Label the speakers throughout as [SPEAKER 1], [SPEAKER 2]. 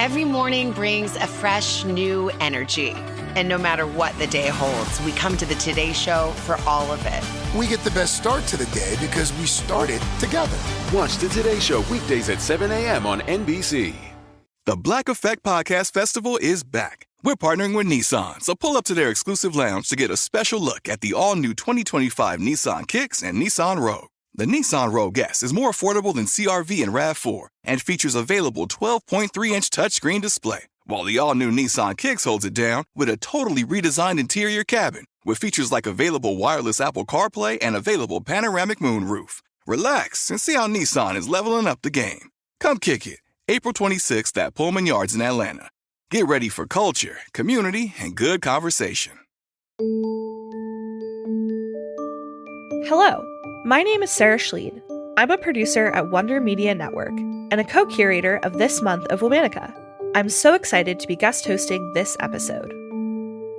[SPEAKER 1] Every morning brings a fresh, new energy. And no matter what the day holds, we come to the Today Show for all of it.
[SPEAKER 2] We get the best start to the day because we started together.
[SPEAKER 3] Watch the Today Show weekdays at 7 a.m. on NBC.
[SPEAKER 4] The Black Effect Podcast Festival is back. We're partnering with Nissan, so pull up to their exclusive lounge to get a special look at the all-new 2025 Nissan Kicks and Nissan Rogue. The Nissan Rogue S is more affordable than CR-V and RAV4 and features available 12.3-inch touchscreen display, while the all-new Nissan Kicks holds it down with a totally redesigned interior cabin with features like available wireless Apple CarPlay and available panoramic moonroof. Relax and see how Nissan is leveling up the game. Come kick it, April 26th at Pullman Yards in Atlanta. Get ready for culture, community, and good conversation.
[SPEAKER 5] Hello, my name is Sarah Schleid. I'm a producer at Wonder Media Network and a co-curator of this month of Womanica. I'm so excited to be guest hosting this episode.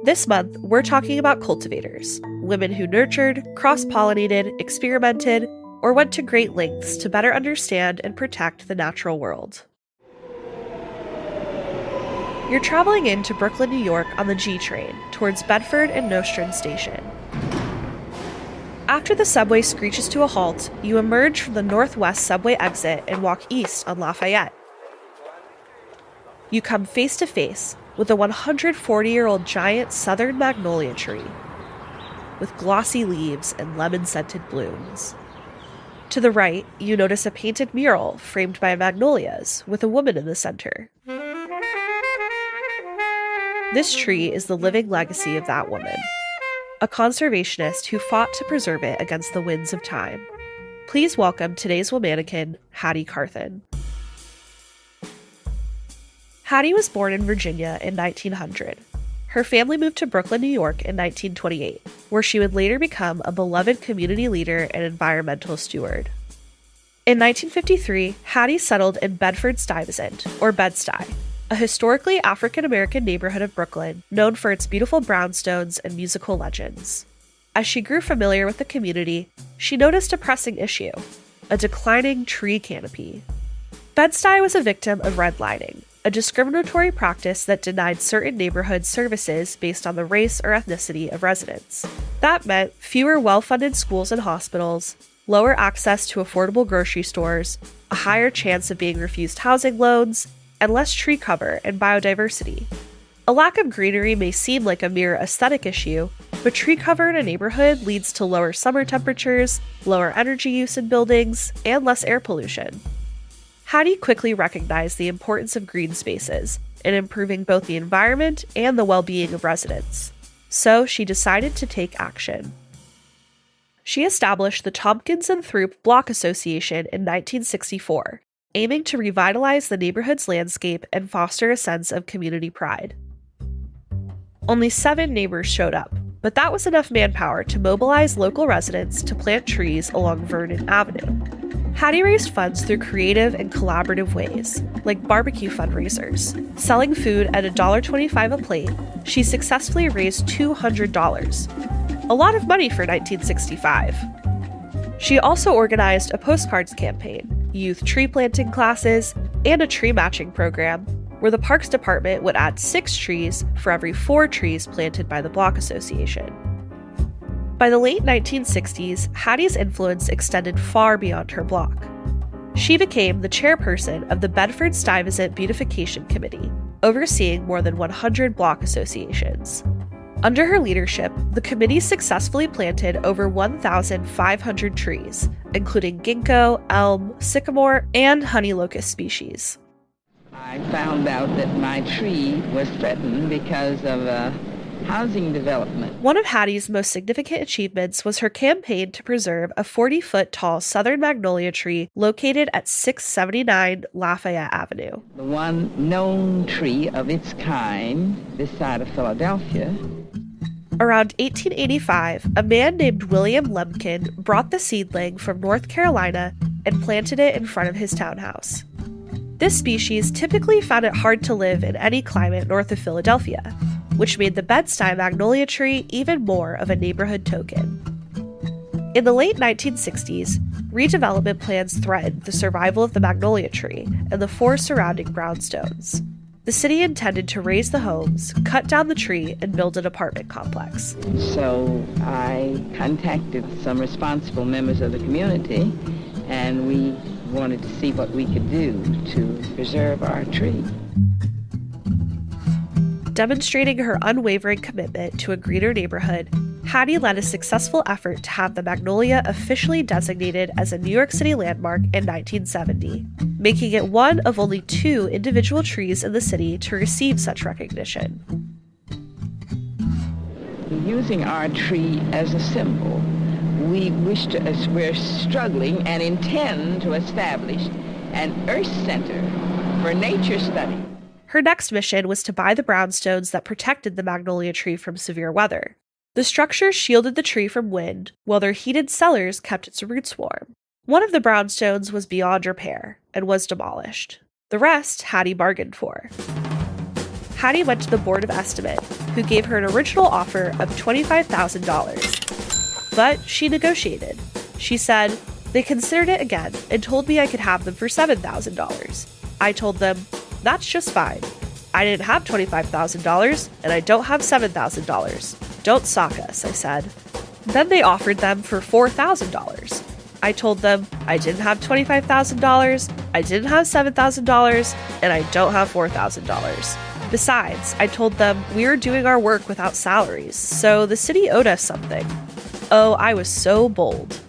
[SPEAKER 5] This month, we're talking about cultivators, women who nurtured, cross-pollinated, experimented, or went to great lengths to better understand and protect the natural world. You're traveling into Brooklyn, New York on the G train towards Bedford and Nostrand Station. After the subway screeches to a halt, you emerge from the northwest subway exit and walk east on Lafayette. You come face to face with a 140-year-old giant southern magnolia tree with glossy leaves and lemon-scented blooms. To the right, you notice a painted mural framed by magnolias with a woman in the center. This tree is the living legacy of that woman, a conservationist who fought to preserve it against the winds of time. Please welcome today's Womanican, Hattie Carthan. Hattie was born in Virginia in 1900. Her family moved to Brooklyn, New York in 1928, where she would later become a beloved community leader and environmental steward. In 1953, Hattie settled in Bedford-Stuyvesant, or Bed-Stuy, a historically African-American neighborhood of Brooklyn known for its beautiful brownstones and musical legends. As she grew familiar with the community, she noticed a pressing issue: a declining tree canopy. Bed-Stuy was a victim of redlining, a discriminatory practice that denied certain neighborhood services based on the race or ethnicity of residents. That meant fewer well-funded schools and hospitals, lower access to affordable grocery stores, a higher chance of being refused housing loans, and less tree cover and biodiversity. A lack of greenery may seem like a mere aesthetic issue, but tree cover in a neighborhood leads to lower summer temperatures, lower energy use in buildings, and less air pollution. Hattie quickly recognized the importance of green spaces in improving both the environment and the well-being of residents. So she decided to take action. She established the Tompkins and Throop Block Association in 1964, aiming to revitalize the neighborhood's landscape and foster a sense of community pride. Only 7 neighbors showed up, but that was enough manpower to mobilize local residents to plant trees along Vernon Avenue. Hattie raised funds through creative and collaborative ways, like barbecue fundraisers. Selling food at $1.25 a plate, she successfully raised $200, a lot of money for 1965. She also organized a postcards campaign, youth tree planting classes, and a tree matching program, where the Parks Department would add 6 trees for every 4 trees planted by the Block Association. By the late 1960s, Hattie's influence extended far beyond her block. She became the chairperson of the Bedford-Stuyvesant Beautification Committee, overseeing more than 100 block associations. Under her leadership, the committee successfully planted over 1,500 trees, including ginkgo, elm, sycamore, and honey locust species.
[SPEAKER 6] I found out that my tree was threatened because of a housing development.
[SPEAKER 5] One of Hattie's most significant achievements was her campaign to preserve a 40-foot tall southern magnolia tree located at 679 Lafayette Avenue.
[SPEAKER 6] The one known tree of its kind this side of Philadelphia.
[SPEAKER 5] Around 1885, a man named William Lemkin brought the seedling from North Carolina and planted it in front of his townhouse. This species typically found it hard to live in any climate north of Philadelphia, which made the Bed-Stuy magnolia tree even more of a neighborhood token. In the late 1960s, redevelopment plans threatened the survival of the magnolia tree and the 4 surrounding brownstones. The city intended to raise the homes, cut down the tree, and build an apartment complex.
[SPEAKER 6] So I contacted some responsible members of the community, and we wanted to see what we could do to preserve our tree.
[SPEAKER 5] Demonstrating her unwavering commitment to a greener neighborhood, Hattie led a successful effort to have the magnolia officially designated as a New York City landmark in 1970, making it one of only 2 individual trees in the city to receive such recognition.
[SPEAKER 6] Using our tree as a symbol, we're struggling and intend to establish an Earth Center for nature study.
[SPEAKER 5] Her next mission was to buy the brownstones that protected the magnolia tree from severe weather. The structures shielded the tree from wind, while their heated cellars kept its roots warm. One of the brownstones was beyond repair and was demolished. The rest Hattie bargained for. Hattie went to the Board of Estimate, who gave her an original offer of $25,000. But she negotiated. She said, they considered it again and told me I could have them for $7,000. I told them, that's just fine. I didn't have $25,000, and I don't have $7,000. Don't sock us, I said. Then they offered them for $4,000. I told them I didn't have $25,000, I didn't have $7,000, and I don't have $4,000. Besides, I told them we were doing our work without salaries, so the city owed us something. Oh, I was so bold.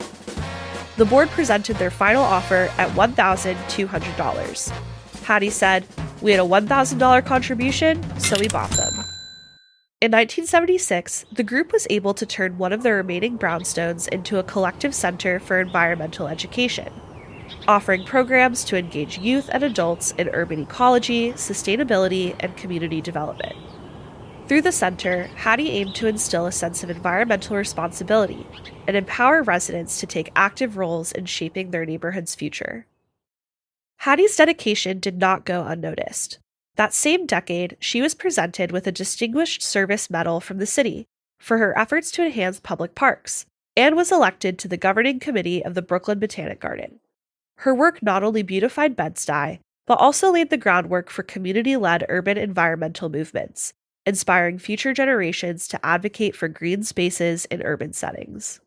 [SPEAKER 5] The board presented their final offer at $1,200. Hattie said, we had a $1,000 contribution, so we bought them. In 1976, the group was able to turn one of the remaining brownstones into a collective center for environmental education, offering programs to engage youth and adults in urban ecology, sustainability, and community development. Through the center, Hattie aimed to instill a sense of environmental responsibility and empower residents to take active roles in shaping their neighborhood's future. Hattie's dedication did not go unnoticed. That same decade, she was presented with a Distinguished Service Medal from the city for her efforts to enhance public parks, and was elected to the governing committee of the Brooklyn Botanic Garden. Her work not only beautified Bed-Stuy, but also laid the groundwork for community-led urban environmental movements, inspiring future generations to advocate for green spaces in urban settings.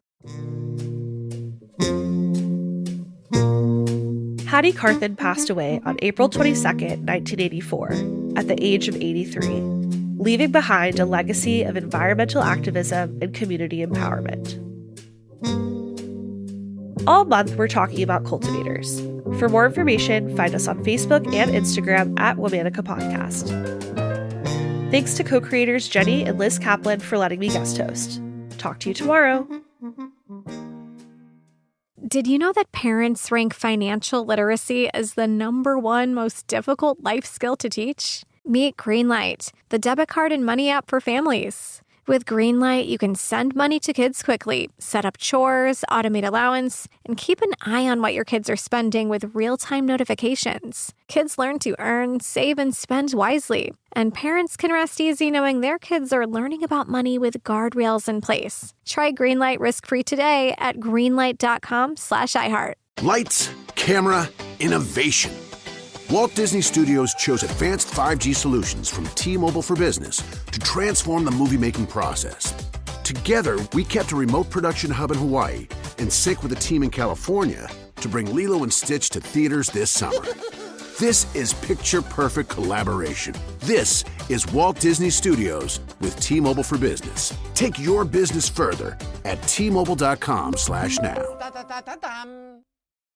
[SPEAKER 5] Hattie Carthan passed away on April 22, 1984, at the age of 83, leaving behind a legacy of environmental activism and community empowerment. All month, we're talking about cultivators. For more information, find us on Facebook and Instagram at Womanica Podcast. Thanks to co-creators Jenny and Liz Kaplan for letting me guest host. Talk to you tomorrow.
[SPEAKER 7] Did you know that parents rank financial literacy as the #1 most difficult life skill to teach? Meet Greenlight, the debit card and money app for families. With Greenlight, you can send money to kids quickly, set up chores, automate allowance, and keep an eye on what your kids are spending with real-time notifications. Kids learn to earn, save, and spend wisely. And parents can rest easy knowing their kids are learning about money with guardrails in place. Try Greenlight risk-free today at greenlight.com/iHeart.
[SPEAKER 8] Lights, camera, innovation. Walt Disney Studios chose advanced 5G solutions from T-Mobile for Business to transform the movie-making process. Together, we kept a remote production hub in Hawaii and sync with a team in California to bring Lilo and Stitch to theaters this summer. This is picture-perfect collaboration. This is Walt Disney Studios with T-Mobile for Business. Take your business further at T-Mobile.com/now.